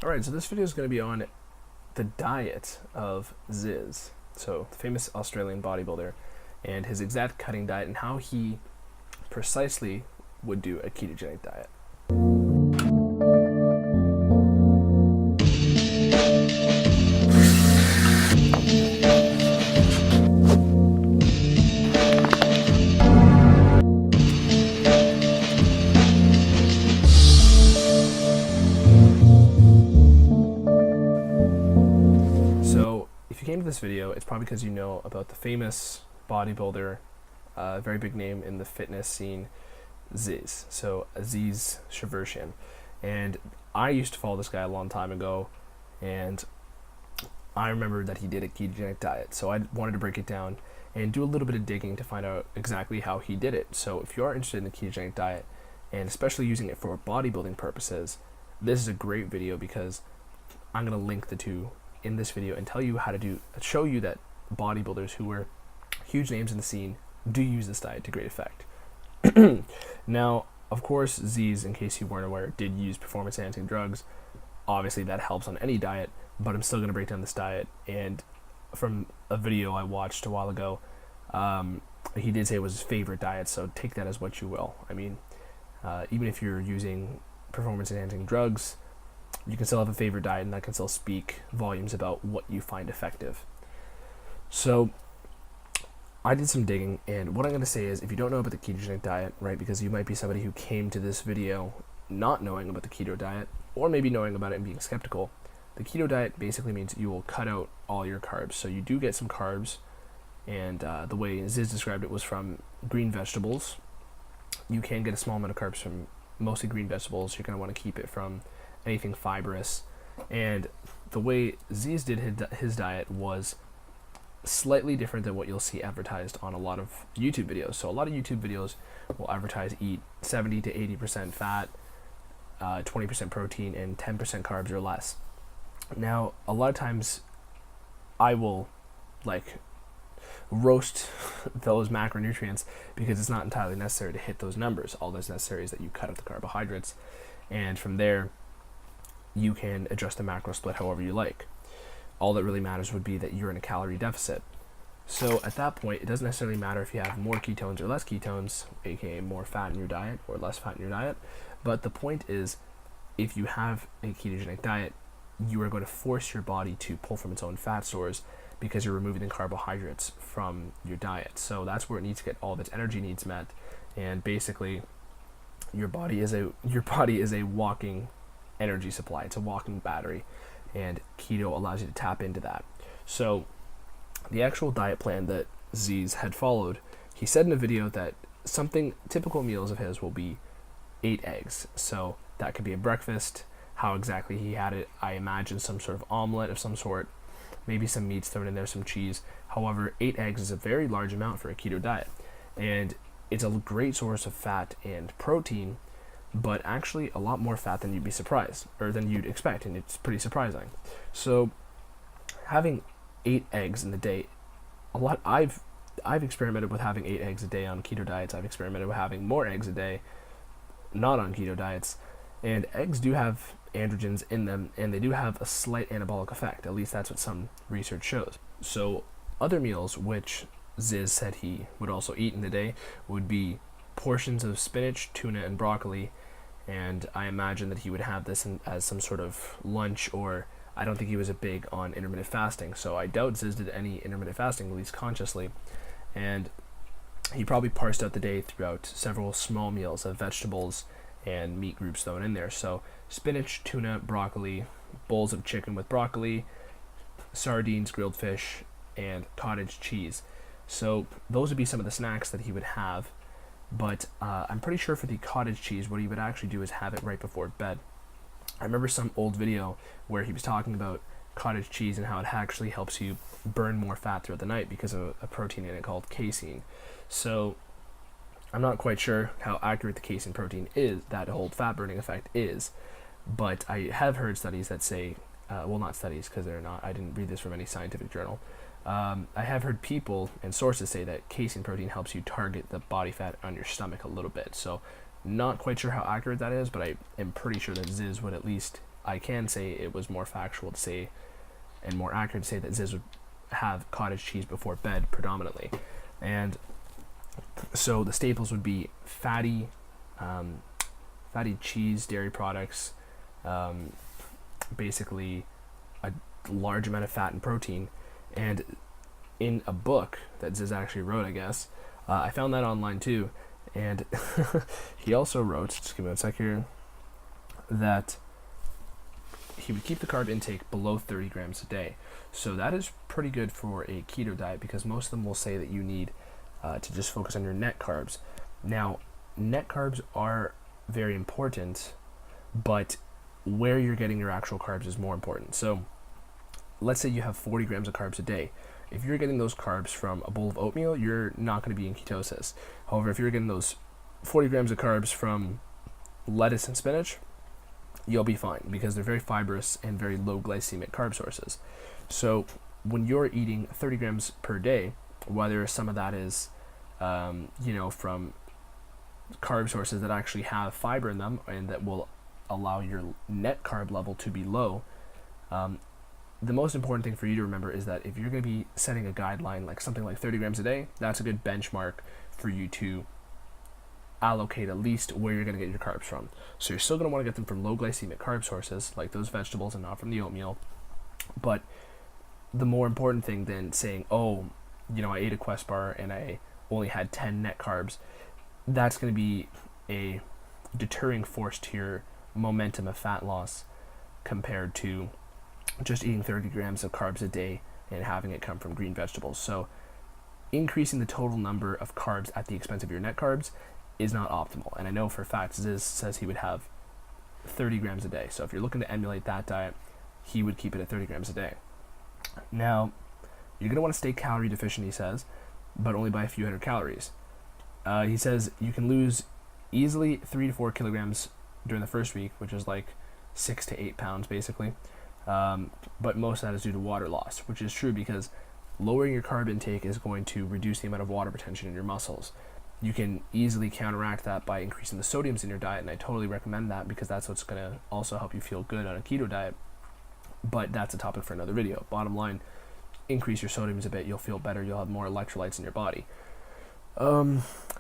Alright, so this video is going to be on the diet of Zyzz, so the famous Australian bodybuilder, and his exact cutting diet and how he precisely would do a ketogenic diet. This video, it's probably because you know about the famous bodybuilder, very big name in the fitness scene, Zyzz. So Zyzz Shavershian, and I used to follow this guy a long time ago, and I remember that he did a ketogenic diet. So I wanted to break it down and do a little bit of digging to find out exactly how he did it. So if you are interested in the ketogenic diet, and especially using it for bodybuilding purposes, this is a great video because I'm going to link the two in this video and tell you how to show you that bodybuilders who were huge names in the scene do use this diet to great effect. Now, of course, Zyzz, in case you weren't aware, did use performance-enhancing drugs. Obviously, that helps on any diet, but I'm still going to break down this diet. And from a video I watched a while ago, he did say it was his favorite diet, so take that as what you will. I mean, even if you're using performance-enhancing drugs, you can still have a favorite diet, and that can still speak volumes about what you find effective. So I did some digging, and what I'm going to say is, if you don't know about the ketogenic diet, right, because you might be somebody who came to this video not knowing about the keto diet, or maybe knowing about it and being skeptical, the keto diet basically means you will cut out all your carbs. So you do get some carbs, and the way Zyzz described it was from green vegetables. You can get a small amount of carbs from mostly green vegetables. You're going to want to keep it from anything fibrous. And the way Zyzz did his diet was slightly different than what you'll see advertised on a lot of YouTube videos. So a lot of YouTube videos will advertise eat 70 to 80% fat, 20% protein, and 10% carbs or less. Now, a lot of times I will roast those macronutrients because it's not entirely necessary to hit those numbers. All that's necessary is that you cut out the carbohydrates, and from there you can adjust the macro split however you like. All that really matters would be that you're in a calorie deficit. So at that point, it doesn't necessarily matter if you have more ketones or less ketones, aka more fat in your diet or less fat in your diet. But the point is, if you have a ketogenic diet, you are going to force your body to pull from its own fat stores because you're removing the carbohydrates from your diet. So that's where it needs to get all of its energy needs met. And basically, your body is a walking energy supply. It's a walking battery, and keto allows you to tap into that. So the actual diet plan that Zyzz had followed, he said in a video that typical meals of his will be 8 eggs. So that could be a breakfast. How exactly he had it, I imagine some sort of omelet of some sort, maybe some meats thrown in there, some cheese. However, 8 eggs is a very large amount for a keto diet, and it's a great source of fat and protein, but actually a lot more fat than you'd be surprised, or than you'd expect, and it's pretty surprising. So having 8 eggs in the day, I've experimented with having 8 eggs a day on keto diets. I've experimented with having more eggs a day not on keto diets, and eggs do have androgens in them, and they do have a slight anabolic effect. At least that's what some research shows. So other meals which Zyzz said he would also eat in the day would be portions of spinach, tuna, and broccoli, and I imagine that he would have this as some sort of lunch, or I don't think he was a big on intermittent fasting, so I doubt Zyzz did any intermittent fasting, at least consciously, and he probably parsed out the day throughout several small meals of vegetables and meat groups thrown in there. So spinach, tuna, broccoli, bowls of chicken with broccoli, sardines, grilled fish, and cottage cheese. So those would be some of the snacks that he would have. But I'm pretty sure for the cottage cheese, what he would actually do is have it right before bed. I remember some old video where he was talking about cottage cheese and how it actually helps you burn more fat throughout the night because of a protein in it called casein. So I'm not quite sure how accurate the casein protein is, that whole fat burning effect is, but I have heard studies that say, well, not studies because they're not, I didn't read this from any scientific journal. I have heard people and sources say that casein protein helps you target the body fat on your stomach a little bit. So not quite sure how accurate that is, but I am pretty sure that Zyzz would at least I can say it was more factual to say and more accurate to say that Zyzz would have cottage cheese before bed predominantly. And so the staples would be fatty cheese, dairy products, basically a large amount of fat and protein. And in a book that Zyzz actually wrote, I guess, I found that online too, and he also wrote, just give me 1 sec here, that he would keep the carb intake below 30 grams a day. So that is pretty good for a keto diet, because most of them will say that you need to just focus on your net carbs. Now, net carbs are very important, but where you're getting your actual carbs is more important. So let's say you have 40 grams of carbs a day. If you're getting those carbs from a bowl of oatmeal, you're not going to be in ketosis. However, if you're getting those 40 grams of carbs from lettuce and spinach, you'll be fine, because they're very fibrous and very low glycemic carb sources. So when you're eating 30 grams per day, whether some of that is, from carb sources that actually have fiber in them and that will allow your net carb level to be low, the most important thing for you to remember is that if you're going to be setting a guideline, like something like 30 grams a day, that's a good benchmark for you to allocate at least where you're going to get your carbs from. So you're still going to want to get them from low glycemic carb sources, like those vegetables, and not from the oatmeal. But the more important thing than saying, I ate a Quest bar and I only had 10 net carbs, that's going to be a deterring force to your momentum of fat loss compared to just eating 30 grams of carbs a day and having it come from green vegetables. So increasing the total number of carbs at the expense of your net carbs is not optimal. And I know for a fact Zyzz says he would have 30 grams a day. So if you're looking to emulate that diet, he would keep it at 30 grams a day. Now, you're going to want to stay calorie deficient, he says, but only by a few hundred calories. He says you can lose easily 3 to 4 kilograms during the first week, which is like 6 to 8 pounds basically. But most of that is due to water loss, which is true, because lowering your carb intake is going to reduce the amount of water retention in your muscles. You can easily counteract that by increasing the sodiums in your diet, and I totally recommend that, because that's what's going to also help you feel good on a keto diet. But that's a topic for another video. Bottom line, increase your sodiums a bit, you'll feel better, you'll have more electrolytes in your body.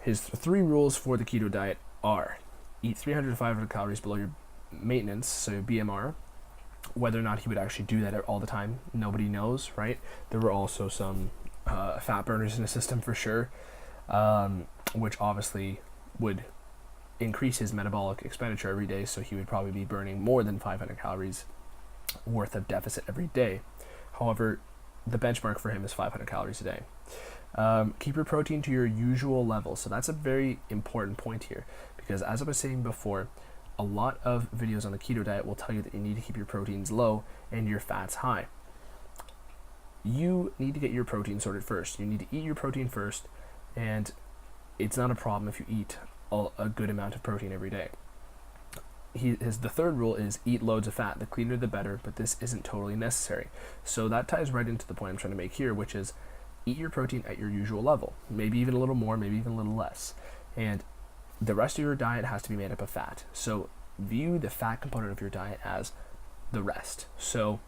His 3 rules for the keto diet are: eat 300 to 500 calories below your maintenance, so your BMR. Whether or not he would actually do that all the time, nobody knows, right? There were also some fat burners in the system for sure, which obviously would increase his metabolic expenditure every day, so he would probably be burning more than 500 calories worth of deficit every day. However, the benchmark for him is 500 calories a day. Keep your protein to your usual level. So that's a very important point here, because as I was saying before, a lot of videos on the keto diet will tell you that you need to keep your proteins low and your fats high. You need to get your protein sorted first. You need to eat your protein first, and it's not a problem if you eat a good amount of protein every day. The third rule is eat loads of fat. The cleaner the better, but this isn't totally necessary. So that ties right into the point I'm trying to make here, which is eat your protein at your usual level. Maybe even a little more, maybe even a little less. And the rest of your diet has to be made up of fat. So view the fat component of your diet as the rest. So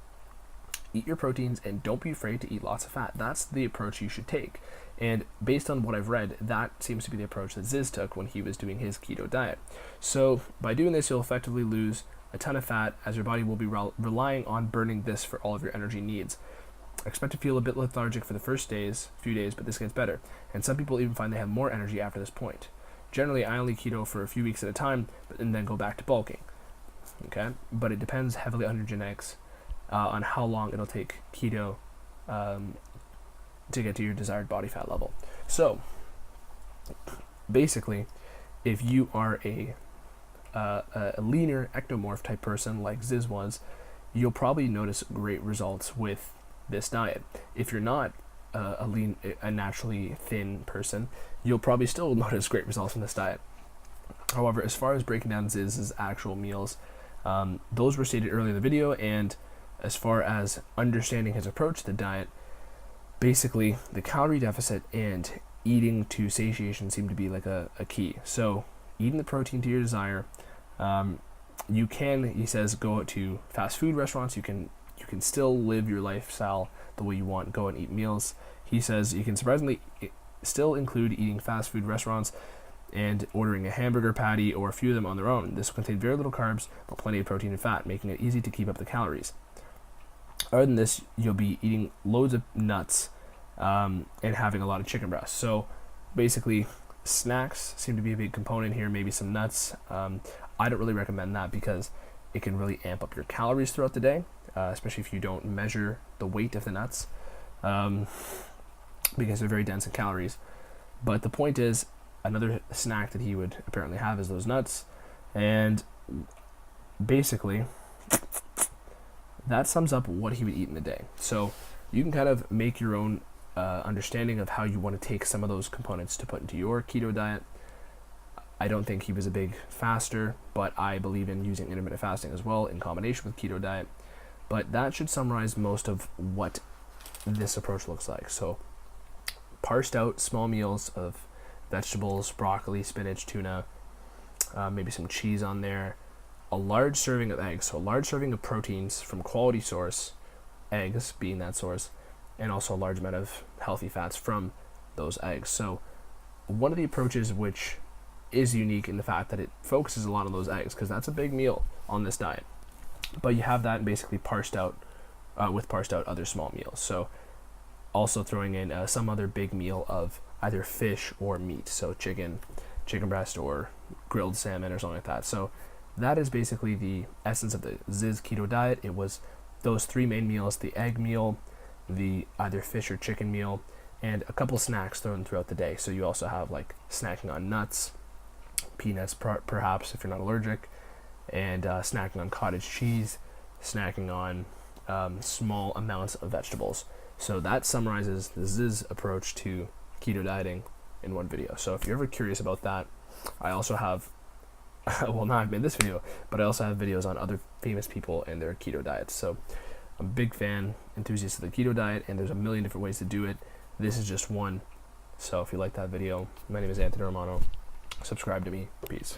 eat your proteins and don't be afraid to eat lots of fat. That's the approach you should take. And based on what I've read, that seems to be the approach that Zyzz took when he was doing his keto diet. So by doing this, you'll effectively lose a ton of fat, as your body will be relying on burning this for all of your energy needs. Expect to feel a bit lethargic for the first few days, but this gets better. And some people even find they have more energy after this point. Generally, I only keto for a few weeks at a time, and then go back to bulking. Okay, but it depends heavily on your genetics, on how long it'll take keto to get to your desired body fat level. So, basically, if you are a leaner ectomorph type person like Zyzz was, you'll probably notice great results with this diet. If you're not a naturally thin person, you'll probably still notice great results from this diet. However, as far as breaking down Zyzz's actual meals, those were stated earlier in the video, and as far as understanding his approach to the diet, basically the calorie deficit and eating to satiation seem to be like a key. So eating the protein to your desire, You can, he says, go out to fast food restaurants. You can still live your lifestyle the way you want, go and eat meals. He says you can surprisingly still include eating fast food restaurants and ordering a hamburger patty or a few of them on their own. This will contain very little carbs, but plenty of protein and fat, making it easy to keep up the calories. Other than this, you'll be eating loads of nuts and having a lot of chicken breast. So basically, snacks seem to be a big component here, maybe some nuts. I don't really recommend that because it can really amp up your calories throughout the day, especially if you don't measure the weight of the nuts, because they're very dense in calories. But the point is, another snack that he would apparently have is those nuts, and basically that sums up what he would eat in a day. So you can kind of make your own understanding of how you want to take some of those components to put into your keto diet. I don't think he was a big faster, but I believe in using intermittent fasting as well in combination with keto diet. But that should summarize most of what this approach looks like. So parsed out small meals of vegetables, broccoli, spinach, tuna, maybe some cheese on there, a large serving of eggs, so a large serving of proteins from quality source, eggs being that source, and also a large amount of healthy fats from those eggs. So one of the approaches which is unique in the fact that it focuses a lot on those eggs, because that's a big meal on this diet. But you have that basically parsed out with parsed out other small meals. So also throwing in some other big meal of either fish or meat, so chicken breast or grilled salmon or something like that. So that is basically the essence of the Zyzz keto diet. It was those three main meals: the egg meal, the either fish or chicken meal, and a couple snacks thrown throughout the day. So you also have like snacking on nuts, peanuts perhaps if you're not allergic, and snacking on cottage cheese, snacking on small amounts of vegetables. So that summarizes the Zyzz approach to keto dieting in one video. So if you're ever curious about that, I also have well, now I've made this video, but I also have videos on other famous people and their keto diets. So I'm a big fan, enthusiast of the keto diet, and there's a million different ways to do it. This is just one. So if you like that video, my name is Anthony Romano. Subscribe to me. Peace.